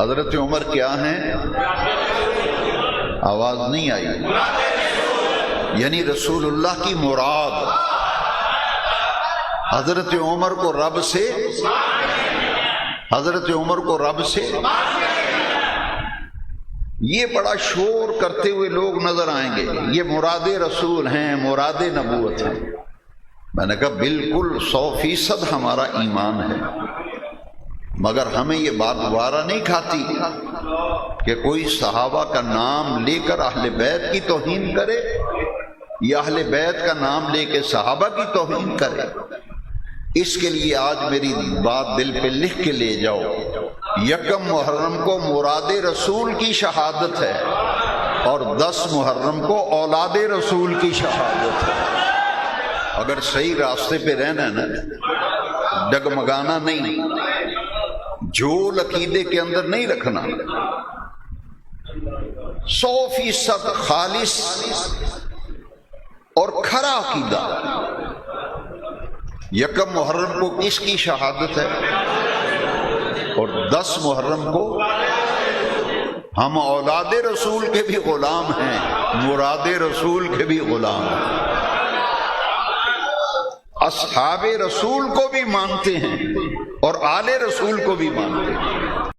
حضرت عمر کیا ہیں؟ آواز نہیں آئی؟ یعنی رسول اللہ کی مراد۔ حضرت عمر کو رب سے یہ بڑا شور کرتے ہوئے لوگ نظر آئیں گے، یہ مراد رسول ہیں، مراد نبوت ہیں۔ میں نے کہا بالکل 100% ہمارا ایمان ہے، مگر ہمیں یہ بات وارا نہیں کھاتی کہ کوئی صحابہ کا نام لے کر اہل بیت کی توہین کرے یا اہل بیت کا نام لے کے صحابہ کی توہین کرے۔ اس کے لیے آج میری بات دل پہ لکھ کے لے جاؤ، یکم محرم کو مراد رسول کی شہادت ہے اور 10 محرم کو اولاد رسول کی شہادت ہے۔ اگر صحیح راستے پہ رہنا ہے نا، ڈگمگانا نہیں، جھول عقیدے کے اندر نہیں رکھنا، 100% خالص اور کھرا عقیدہ۔ یکم محرم کو کس کی شہادت ہے اور 10 محرم کو ہم اولاد رسول کے بھی غلام ہیں، مراد رسول کے بھی غلام ہیں، اصحاب رسول کو بھی مانتے ہیں اور آل رسول کو بھی مانتے ہیں۔